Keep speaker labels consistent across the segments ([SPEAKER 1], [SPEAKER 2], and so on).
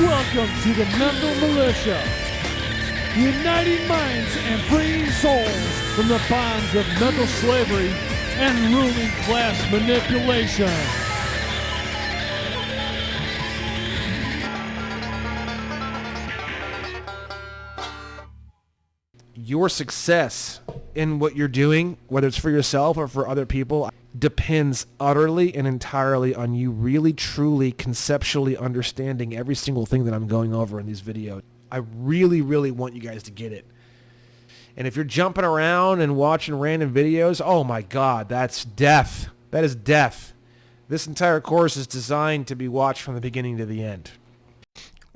[SPEAKER 1] Welcome to the Mental Militia, uniting minds and freeing souls from the bonds of mental slavery and ruling class manipulation.
[SPEAKER 2] Your success in what you're doing, whether it's for yourself or for other people, depends utterly and entirely on you really, truly, conceptually understanding every single thing that I'm going over in these videos. I really, really want you guys to get it. And if you're jumping around and watching random videos, oh my God, that's death. That is death. This entire course is designed to be watched from the beginning to the end.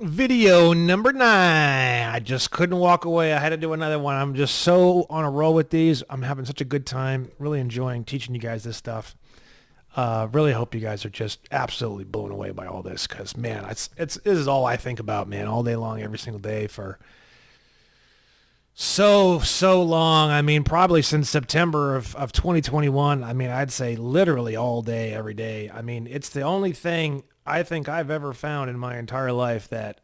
[SPEAKER 2] Video number 9. I just couldn't walk away. I had to do another one. I'm just so on a roll with these. I'm having such a good time. Really enjoying teaching you guys this stuff. Really hope you guys are just absolutely blown away by all this, because man, this is all I think about, man, all day long, every single day for so long. I mean, probably since September of 2021. I mean, I'd say literally all day, every day. I mean, it's the only thing I think I've ever found in my entire life that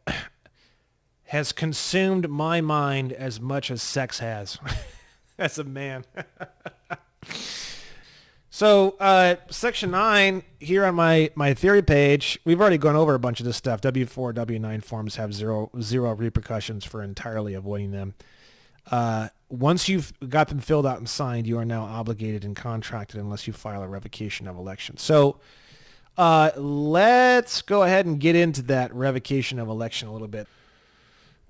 [SPEAKER 2] has consumed my mind as much as sex has as a man. So section 9 here on my theory page, we've already gone over a bunch of this stuff. W4, W9 forms have zero repercussions for entirely avoiding them. Once you've got them filled out and signed, you are now obligated and contracted unless you file a revocation of election. So let's go ahead and get into that revocation of election a little bit.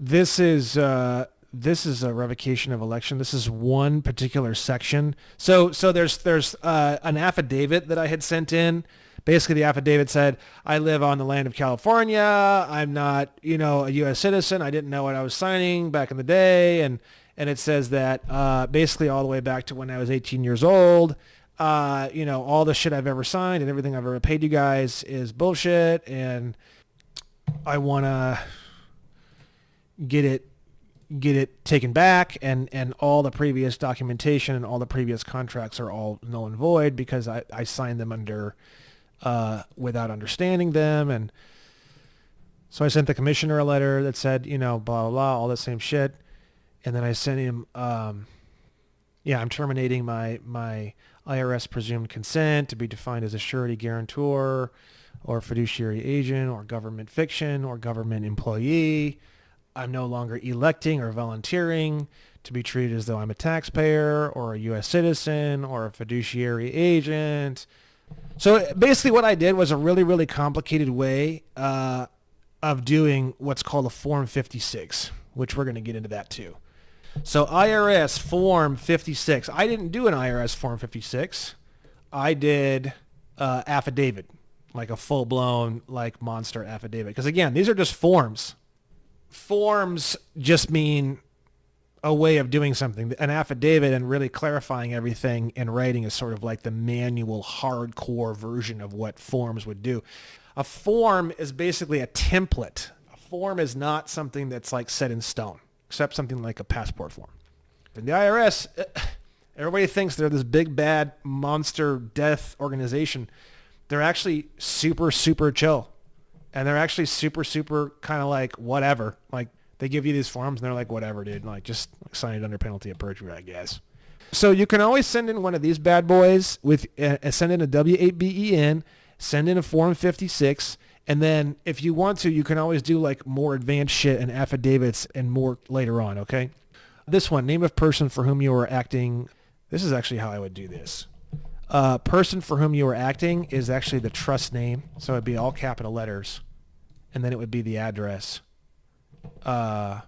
[SPEAKER 2] This is a revocation of election. This is one particular section. So there's an affidavit that I had sent in. Basically, the affidavit said, I live on the land of California. I'm not, a U.S. citizen. I didn't know what I was signing back in the day. And it says that basically all the way back to when I was 18 years old, all the shit I've ever signed and everything I've ever paid you guys is bullshit, and I want to get it taken back, and all the previous documentation and all the previous contracts are all null and void because I signed them under without understanding them. And so I sent the commissioner a letter that said, blah, blah, blah, all the same shit. And then I sent him, I'm terminating my IRS presumed consent to be defined as a surety guarantor or fiduciary agent or government fiction or government employee. I'm no longer electing or volunteering to be treated as though I'm a taxpayer or a U.S. citizen or a fiduciary agent. So basically what I did was a really, really complicated way of doing what's called a Form 56, which we're going to get into that too. So IRS Form 56. I didn't do an IRS Form 56. I did affidavit, like a full-blown, like monster affidavit. Because again, these are just forms. Forms just mean a way of doing something. An affidavit and really clarifying everything in writing is sort of like the manual, hardcore version of what forms would do. A form is basically a template. A form is not something that's like set in stone, except something like a passport form. And the IRS, everybody thinks they're this big, bad, monster death organization. They're actually super, super chill. And they're actually super, super kind of like whatever. Like they give you these forms and they're like, whatever, dude. Like just sign it under penalty of perjury, I guess. So you can always send in one of these bad boys with send in a W8BEN, send in a Form 56. And then if you want to, you can always do like more advanced shit and affidavits and more later on, okay? This one, name of person for whom you are acting. This is actually how I would do this. Person for whom you are acting is actually the trust name. So it'd be all capital letters. And then it would be the address. And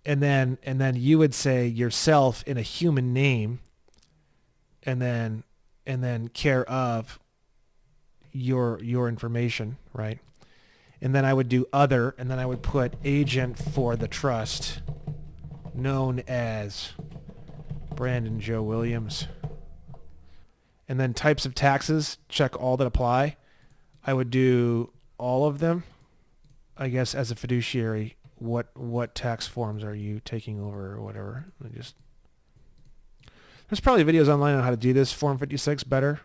[SPEAKER 2] then you would say yourself in a human name. And then care of your information, right? And then I would do other, and then I would put agent for the trust, known as Brandon Joe Williams. And then types of taxes, check all that apply. I would do all of them, I guess, as a fiduciary. What tax forms are you taking over or whatever? There's probably videos online on how to do this Form 56 better.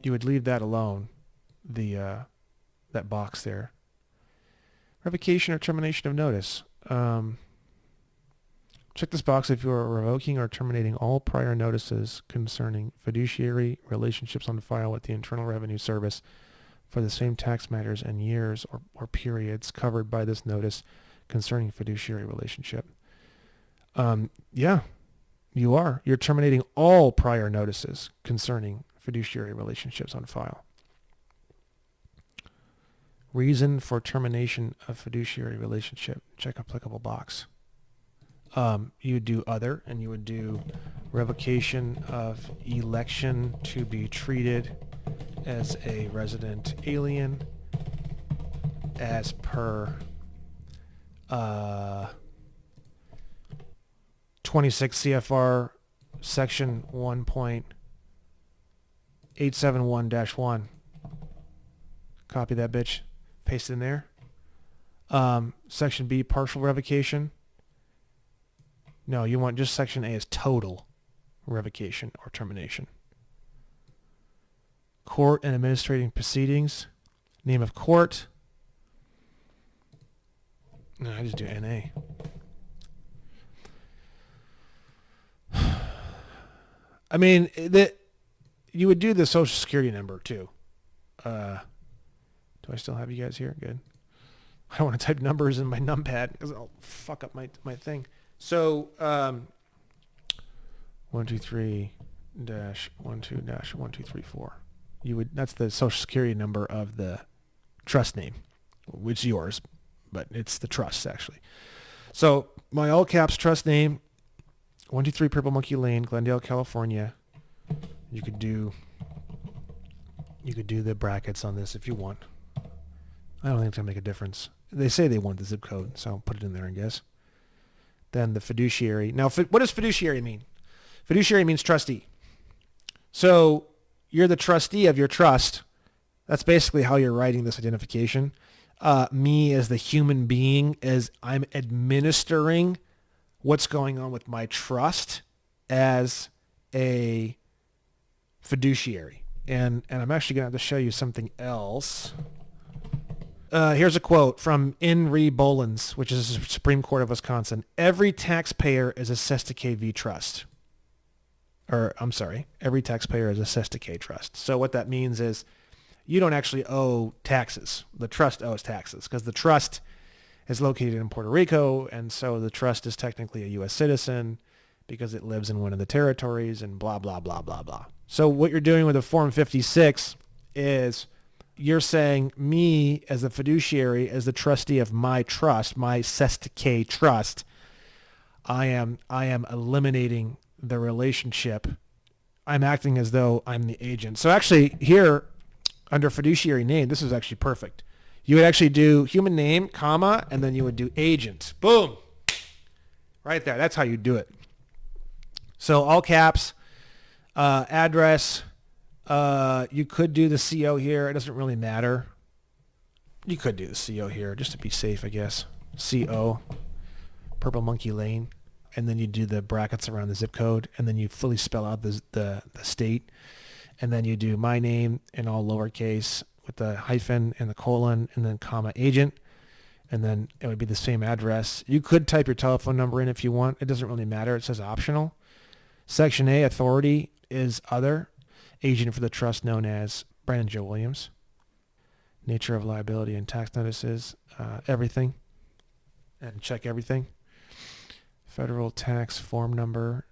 [SPEAKER 2] you would leave that alone, that box there. Revocation or termination of notice. Check this box if you are revoking or terminating all prior notices concerning fiduciary relationships on file with the Internal Revenue Service for the same tax matters and years or periods covered by this notice concerning fiduciary relationship. Yeah, you are. You're terminating all prior notices concerning fiduciary relationships on file. Reason for termination of fiduciary relationship. Check applicable box. You would do other, and you would do revocation of election to be treated as a resident alien as per 26 CFR section 1.871-1. Copy that bitch, paste it in there. Section B, partial revocation. No, you want just section A as total revocation or termination. Court and administrating proceedings. Name of court. No, I just do NA. I mean, you would do the social security number too. Do I still have you guys here? Good. I don't want to type numbers in my numpad because I'll fuck up my thing. So 123-12-1234. That's the social security number of the trust name, which is yours, but it's the trust actually. So my all caps trust name, 123 Purple Monkey Lane, Glendale, California. You could do the brackets on this if you want. I don't think it's gonna make a difference. They say they want the zip code, so I'll put it in there, I guess. Then the fiduciary. Now, what does fiduciary mean? Fiduciary means trustee. So you're the trustee of your trust. That's basically how you're writing this identification. Me as the human being, as I'm administering what's going on with my trust as a fiduciary. And I'm actually going to have to show you something else. Here's a quote from In re Bolins, which is the Supreme Court of Wisconsin. Every taxpayer is assessed to KV Trust. Every taxpayer is assessed to K Trust. So what that means is you don't actually owe taxes. The trust owes taxes because the trust is located in Puerto Rico, and so the trust is technically a U.S. citizen because it lives in one of the territories and blah, blah, blah, blah, blah. So what you're doing with a Form 56 is you're saying me as a fiduciary, as the trustee of my trust, my assessed K trust, I am eliminating the relationship. I'm acting as though I'm the agent. So actually here under fiduciary name, this is actually perfect. You would actually do human name, comma, and then you would do agent. Boom. Right there. That's how you do it. So all caps, address. You could do the CO here. It doesn't really matter. You could do the CO here just to be safe, I guess. CO, Purple Monkey Lane. And then you do the brackets around the zip code. And then you fully spell out the state. And then you do my name in all lowercase with the hyphen and the colon and then comma agent. And then it would be the same address. You could type your telephone number in if you want. It doesn't really matter. It says optional. Section A, authority, is other. Agent for the trust known as Brandon Joe Williams. Nature of liability and tax notices, everything. And check everything. Federal tax form number.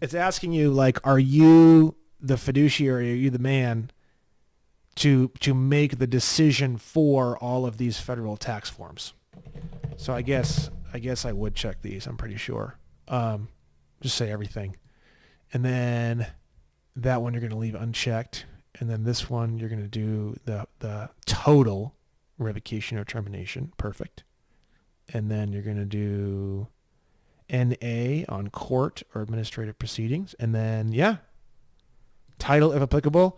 [SPEAKER 2] It's asking you, like, are you the fiduciary? Are you the man to make the decision for all of these federal tax forms? So I guess I would check these. I'm pretty sure. Just say everything, and then that one you're going to leave unchecked, and then this one you're going to do the total revocation or termination. Perfect. And then you're going to do NA on court or administrative proceedings. And then, title if applicable.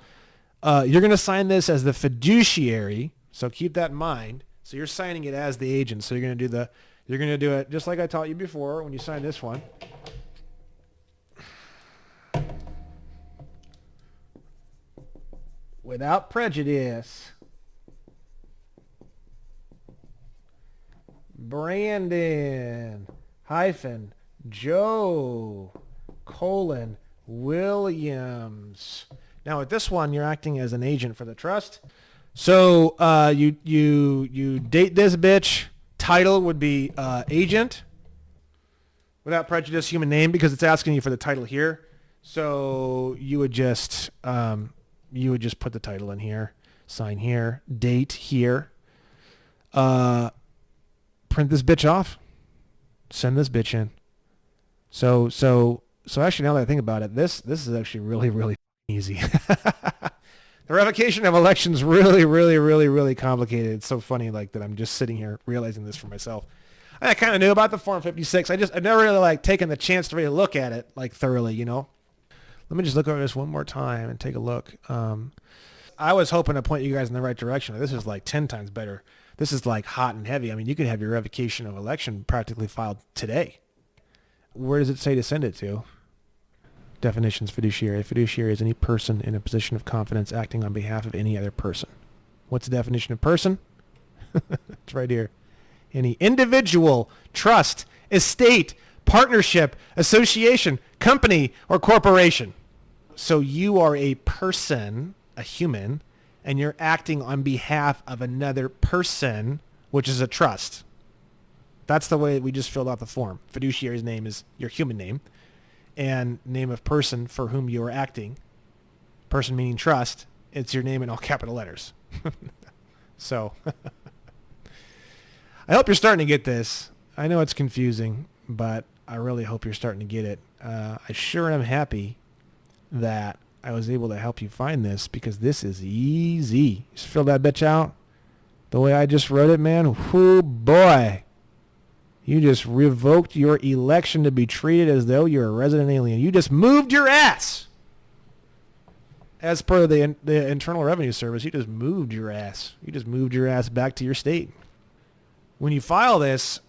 [SPEAKER 2] You're going to sign this as the fiduciary, so keep that in mind. So you're signing it as the agent. So you're going to do it just like I taught you before when you sign this one. without prejudice, Brandon hyphen Joe colon Williams. Now with this one, you're acting as an agent for the trust. So you date this bitch. Title would be agent. Without prejudice, human name, because it's asking you for the title here. So you would just put the title in here, sign here, date here, print this bitch off, send this bitch in. So actually, now that I think about it, this is actually really, really easy. The revocation of elections really, really, really, really complicated. It's so funny like that I'm just sitting here realizing this for myself. I kind of knew about the Form 56. I've never really like taken the chance to really look at it like thoroughly, you know. Let me just look over this one more time and take a look. I was hoping to point you guys in the right direction. This is like 10 times better. This is like hot and heavy. I mean, you could have your revocation of election practically filed today. Where does it say to send it to? Definitions: fiduciary. A fiduciary is any person in a position of confidence acting on behalf of any other person. What's the definition of person? It's right here. Any individual, trust, estate, partnership, association, company, or corporation. So you are a person, a human, and you're acting on behalf of another person, which is a trust. That's the way we just filled out the form. Fiduciary's name is your human name, and name of person for whom you are acting. Person meaning trust. It's your name in all capital letters. So I hope you're starting to get this. I know it's confusing, but I really hope you're starting to get it. I sure am happy that I was able to help you find this, because this is easy. Just fill that bitch out the way I just wrote it, man. Whoo, boy. You just revoked your election to be treated as though you're a resident alien. You just moved your ass. As per the Internal Revenue Service, you just moved your ass. You just moved your ass back to your state. When you file this,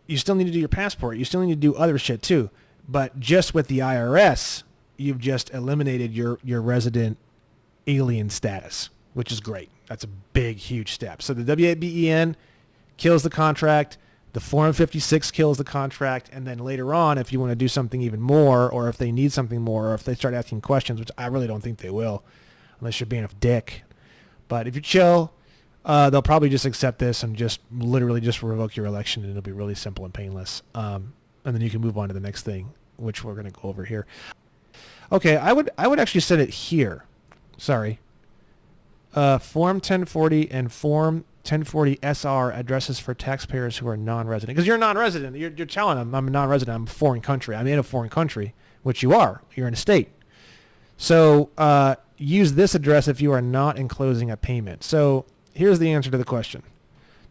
[SPEAKER 2] you still need to do your passport. You still need to do other shit too. But just with the IRS, you've just eliminated your resident alien status, which is great. That's a big, huge step. So the W-8BEN kills the contract. The Form 56 kills the contract. And then later on, if you want to do something even more, or if they need something more, or if they start asking questions, which I really don't think they will, unless you're being a dick. But if you chill, they'll probably just accept this and just literally just revoke your election, and it'll be really simple and painless. And then you can move on to the next thing, which we're going to go over here. Okay, I would actually send it here. Sorry. Form 1040 and Form 1040 SR addresses for taxpayers who are non-resident. Because you're a non-resident. You're telling them, I'm a non-resident. I'm a foreign country. I'm in a foreign country, which you are. You're in a state. So use this address if you are not enclosing a payment. So here's the answer to the question.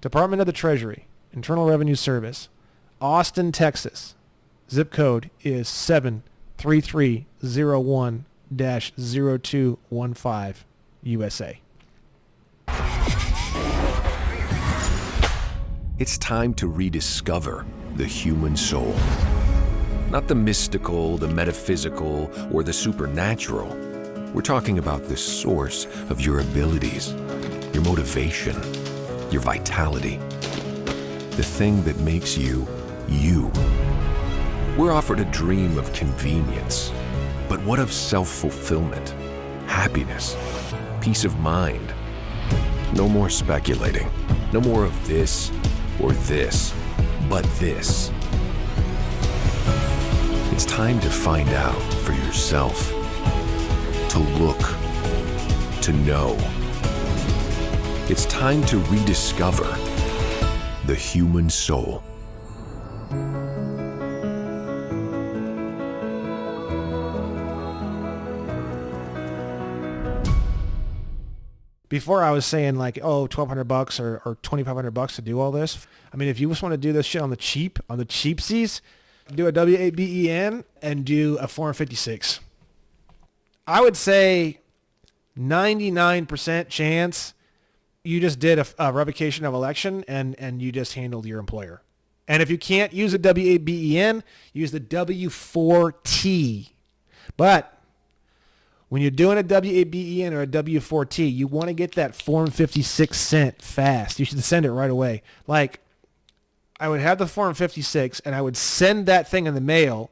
[SPEAKER 2] Department of the Treasury, Internal Revenue Service, Austin, Texas. Zip code is 73301-0215, USA.
[SPEAKER 3] It's time to rediscover the human soul. Not the mystical, the metaphysical, or the supernatural. We're talking about the source of your abilities, your motivation, your vitality. The thing that makes you, you. We're offered a dream of convenience, but what of self-fulfillment, happiness, peace of mind? No more speculating. No more of this or this, but this. It's time to find out for yourself, to look, to know. It's time to rediscover the human soul.
[SPEAKER 2] Before I was saying like, oh, $1,200 or $2,500 to do all this. I mean, if you just want to do this shit on the cheap, on the cheapsies, do a W-8BEN and do a Form 56. I would say 99% chance you just did a revocation of election and you just handled your employer. And if you can't use a W-8BEN, use the W-4T. But When you're doing a WABEN or a W4T, you want to get that Form 56 sent fast. You should send it right away. Like, I would have the Form 56, and I would send that thing in the mail,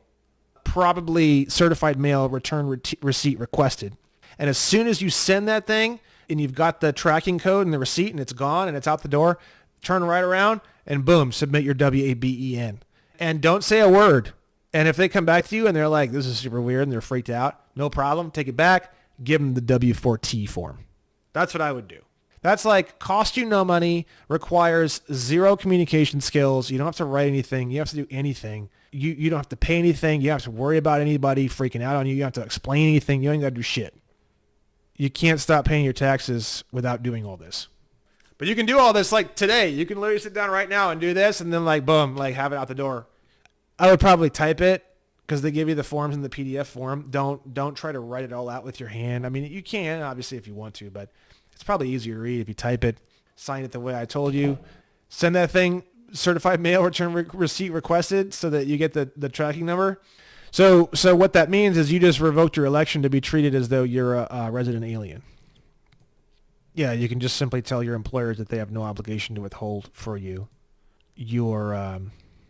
[SPEAKER 2] probably certified mail, return receipt requested. And as soon as you send that thing, and you've got the tracking code and the receipt, and it's gone, and it's out the door, turn right around, and boom, submit your WABEN. And don't say a word. And if they come back to you and they're like, this is super weird, and they're freaked out, no problem. Take it back. Give them the W4T form. That's what I would do. That's like cost you no money, requires zero communication skills. You don't have to write anything. You don't have to do anything. You don't have to pay anything. You don't have to worry about anybody freaking out on you. You don't have to explain anything. You ain't got to do shit. You can't stop paying your taxes without doing all this. But you can do all this like today. You can literally sit down right now and do this and then like, boom, like have it out the door. I would probably type it because they give you the forms in the PDF form. Don't try to write it all out with your hand. I mean, you can, obviously, if you want to, but it's probably easier to read if you type it, sign it the way I told you, send that thing, certified mail, return receipt requested so that you get the tracking number. So what that means is you just revoked your election to be treated as though you're a resident alien. Yeah, you can just simply tell your employers that they have no obligation to withhold for you. Your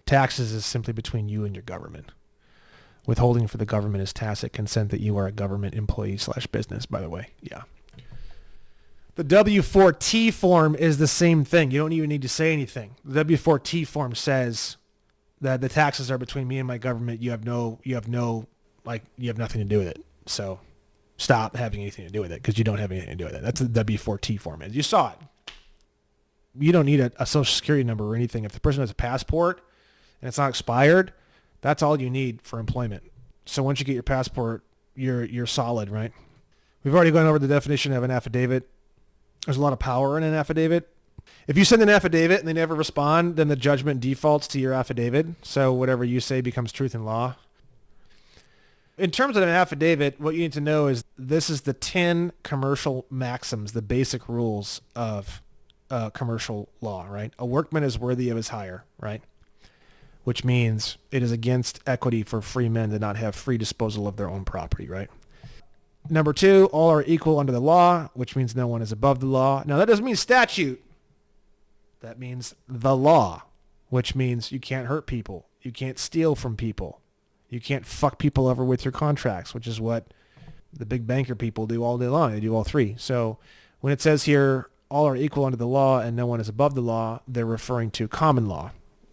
[SPEAKER 2] taxes is simply between you and your government. Withholding for the government is tacit consent that you are a government employee / business, by the way. Yeah. The W4T form is the same thing. You don't even need to say anything. The W4T form says that the taxes are between me and my government. You have nothing to do with it. So stop having anything to do with it because you don't have anything to do with it. That's the W4T form is. You saw it. You don't need a social security number or anything. If the person has a passport and it's not expired, that's all you need for employment. So once you get your passport, you're solid, right? We've already gone over the definition of an affidavit. There's a lot of power in an affidavit. If you send an affidavit and they never respond, then the judgment defaults to your affidavit. So whatever you say becomes truth in law. In terms of an affidavit, what you need to know is this is the 10 commercial maxims, the basic rules of commercial law, right? A workman is worthy of his hire, right? Which means it is against equity for free men to not have free disposal of their own property, right? Number 2, all are equal under the law, which means no one is above the law. Now, that doesn't mean statute. That means the law, which means you can't hurt people. You can't steal from people. You can't fuck people over with your contracts, which is what the big banker people do all day long. They do all three. So when it says here, all are equal under the law and no one is above the law, they're referring to common law,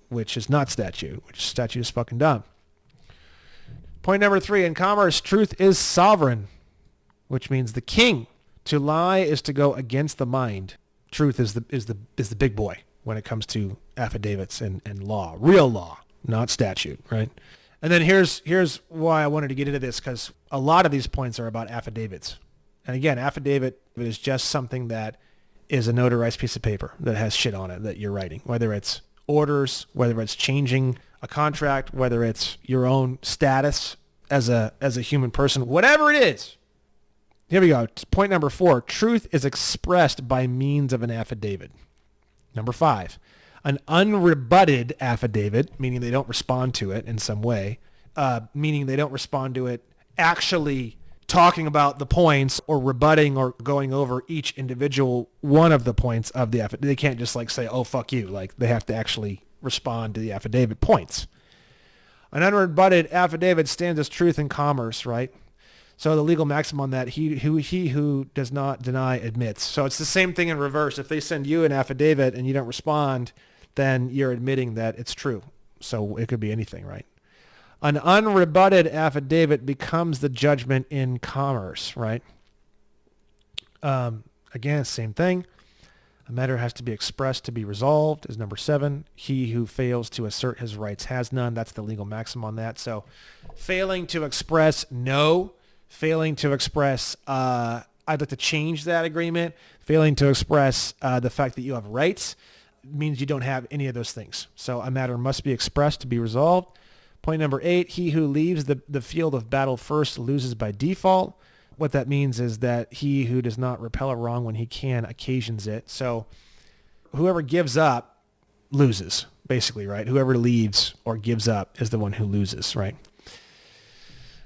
[SPEAKER 2] which is not statute, which statute is fucking dumb. Point number 3, in commerce, truth is sovereign, which means the king. To lie is to go against the mind. Truth is the big boy when it comes to affidavits and law, real law, not statute, right? And then here's why I wanted to get into this, because a lot of these points are about affidavits. And again, affidavit is just something that is a notarized piece of paper that has shit on it that you're writing, whether it's orders, whether it's changing a contract, whether it's your own status as a human person, whatever it is. Here we go. Point number 4, truth is expressed by means of an affidavit. Number 5, an unrebutted affidavit, meaning they don't respond to it in some way, meaning they don't respond to it actually talking about the points or rebutting or going over each individual one of the points of the affidavit. They can't just like say, oh, fuck you. Like they have to actually respond to the affidavit points. An unrebutted affidavit stands as truth in commerce, right? So the legal maxim on that, he who does not deny admits. So it's the same thing in reverse. If they send you an affidavit and you don't respond, then you're admitting that it's true. So it could be anything, right? An unrebutted affidavit becomes the judgment in commerce, right? Again, same thing. A matter has to be expressed to be resolved is number 7. He who fails to assert his rights has none. That's the legal maxim on that. So failing to express no, failing to express I'd like to change that agreement, failing to express the fact that you have rights means you don't have any of those things. So a matter must be expressed to be resolved. Point number 8, he who leaves the field of battle first loses by default. What that means is that he who does not repel a wrong when he can occasions it. So whoever gives up loses, basically, right? Whoever leaves or gives up is the one who loses, right?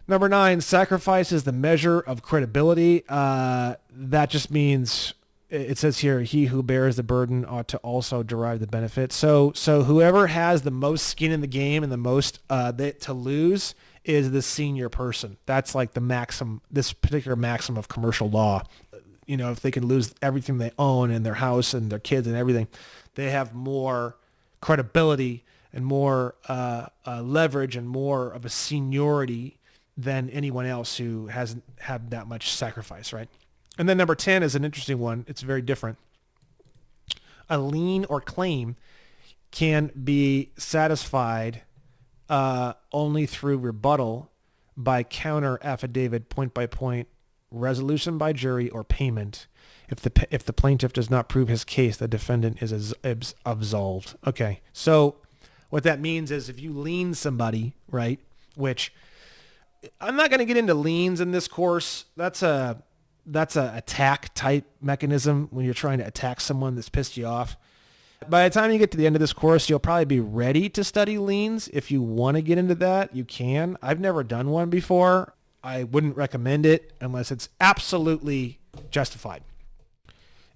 [SPEAKER 2] Number 9, sacrifice is the measure of credibility. That just means, it says here, he who bears the burden ought to also derive the benefit. So whoever has the most skin in the game and the most to lose is the senior person. That's like the maxim, this particular maxim of commercial law. You know, if they can lose everything they own and their house and their kids and everything, they have more credibility and more leverage and more of a seniority than anyone else who hasn't had that much sacrifice, right? And then number 10 is an interesting one. It's very different. A lien or claim can be satisfied only through rebuttal by counter affidavit, point by point, resolution by jury, or payment. If the plaintiff does not prove his case, the defendant is absolved. Okay, so what that means is if you lien somebody, right, which I'm not going to get into liens in this course. That's a attack type mechanism when you're trying to attack someone that's pissed you off. By the time you get to the end of this course, you'll probably be ready to study liens. If you want to get into that, you can. I've never done one before. I wouldn't recommend it unless it's absolutely justified.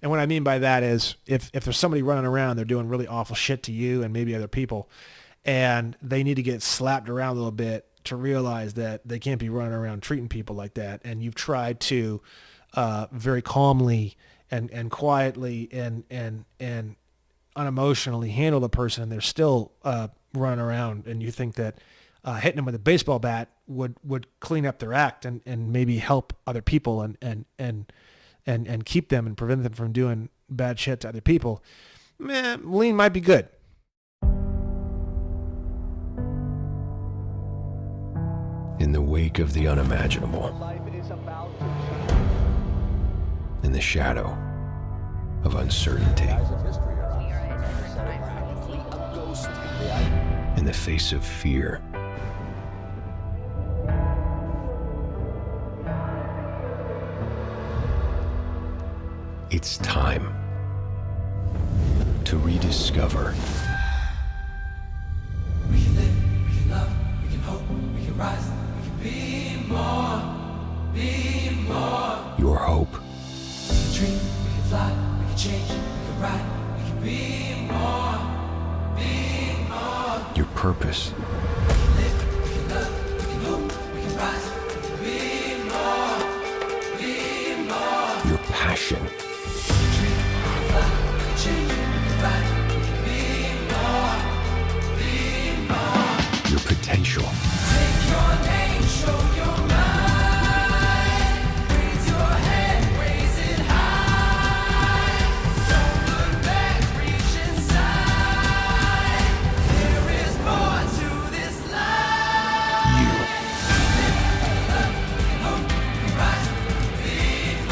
[SPEAKER 2] And what I mean by that is if there's somebody running around, they're doing really awful shit to you and maybe other people, and they need to get slapped around a little bit to realize that they can't be running around treating people like that. And you've tried to very calmly and quietly and unemotionally handle the person, and they're still running around, and you think that hitting them with a baseball bat would clean up their act and maybe help other people and keep them and prevent them from doing bad shit to other people, lien might be good.
[SPEAKER 3] In the wake of the unimaginable, in the shadow of uncertainty, in the face of fear, it's time to rediscover.
[SPEAKER 4] We can live, we can love, we can hope, we can rise, we can be more, be more.
[SPEAKER 3] Your hope.
[SPEAKER 4] We can dream, we can fly, we can change, we can ride, we can be more, be more.
[SPEAKER 3] Your purpose.
[SPEAKER 4] We can live, we can love, we can hope, we can rise, we can be more.
[SPEAKER 3] Your passion. Your potential.
[SPEAKER 4] Take your name, show your mind. Raise your head, raise it high. Don't look back, reach inside. There is more to this life.
[SPEAKER 3] You.
[SPEAKER 4] Hope, rise, be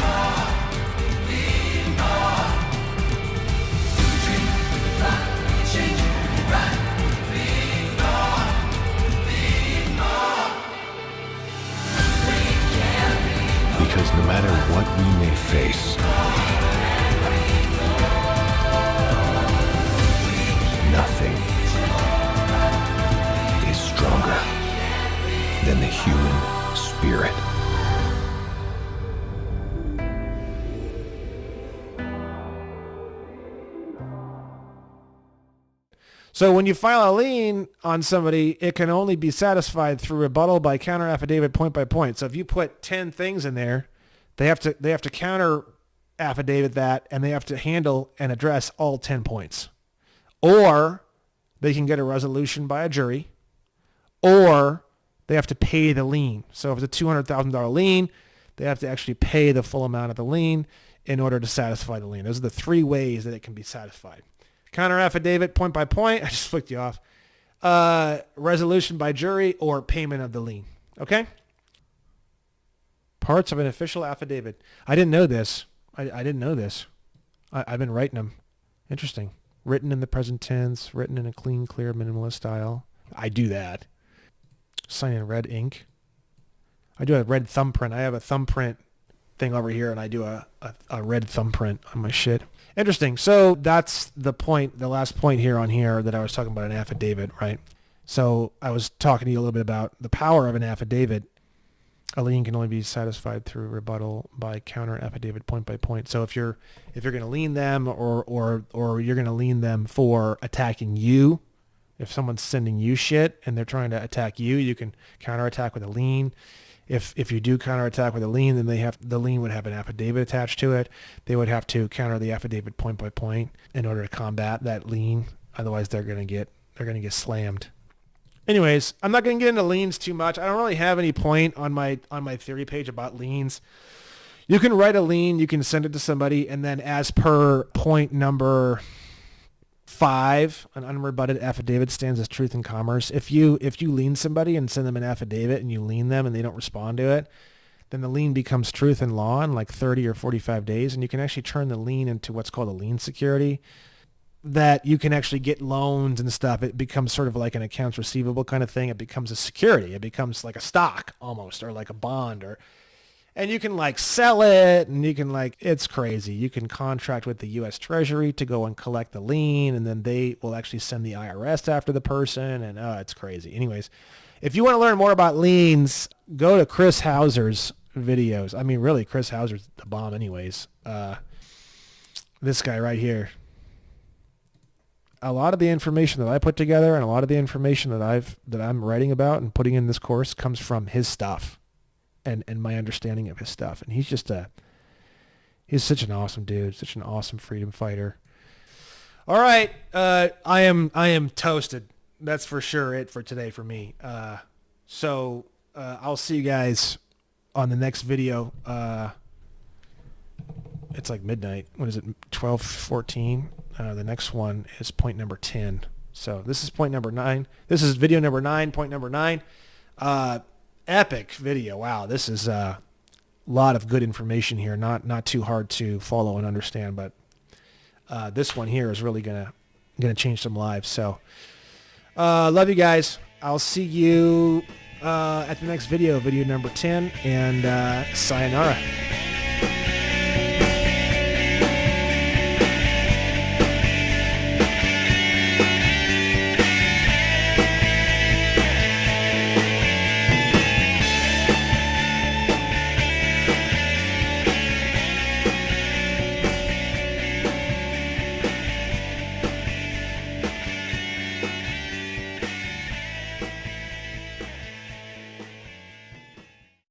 [SPEAKER 4] more, dream, fly, change, ride,
[SPEAKER 3] Because no matter what we may face, nothing is stronger than the human spirit.
[SPEAKER 2] So when you file a lien on somebody, it can only be satisfied through rebuttal by counter affidavit, point by point. So if you put 10 things in there, they have to counter affidavit that, and they have to handle and address all 10 points. Or they can get a resolution by a jury, or they have to pay the lien. So if it's a $200,000 lien, they have to actually pay the full amount of the lien in order to satisfy the lien. Those are the 3 ways that it can be satisfied. Counter affidavit, point by point. I just flicked you off. Resolution by jury, or payment of the lien. Okay? Parts of an official affidavit. I didn't know this. I didn't know this. I've been writing them. Interesting. Written in the present tense, written in a clean, clear, minimalist style. I do that. Sign in red ink. I do a red thumbprint. I have a thumbprint thing over here, and I do a red thumbprint on my shit. Interesting. So that's the point, the last point here on here that I was talking about an affidavit, right? So I was talking to you a little bit about the power of an affidavit. A lien can only be satisfied through rebuttal by counter affidavit point by point. So if you're going to lien them or you're going to lien them for attacking you, if someone's sending you shit and they're trying to attack you, you can counterattack with a lien. If you do counterattack with a lien, then the lien would have an affidavit attached to it. They would have to counter the affidavit point by point in order to combat that lien. Otherwise, they're going to get slammed. Anyways, I'm not going to get into liens too much. I don't really have any point on my theory page about liens. You can write a lien, you can send it to somebody, and then as per point number 5, an unrebutted affidavit stands as truth in commerce. If you lien somebody and send them an affidavit and you lien them and they don't respond to it, then the lien becomes truth in law in like 30 or 45 days, and you can actually turn the lien into what's called a lien security, that you can actually get loans and stuff. It becomes sort of like an accounts receivable kind of thing. It becomes a security. It becomes like a stock almost, or like a bond, and you can like sell it, and you can like, it's crazy. You can contract with the U.S. Treasury to go and collect the lien, and then they will actually send the IRS after the person, and it's crazy. Anyways, if you want to learn more about liens, go to Chris Hauser's videos. I mean, really, Chris Hauser's the bomb anyways. This guy right here. A lot of the information that I put together and a lot of the information that I'm writing about and putting in this course comes from his stuff and my understanding of his stuff. And he's such an awesome dude, such an awesome freedom fighter. All right. I am toasted. That's for sure it for today for me. So I'll see you guys on the next video. It's like midnight. What is it? 12:14. The next one is point number 10. So this is point number 9. This is video number 9, point number 9. Epic video. Wow, this is a lot of good information here. Not too hard to follow and understand, but this one here is really gonna change some lives. So love you guys. I'll see you at the next video number 10, and sayonara.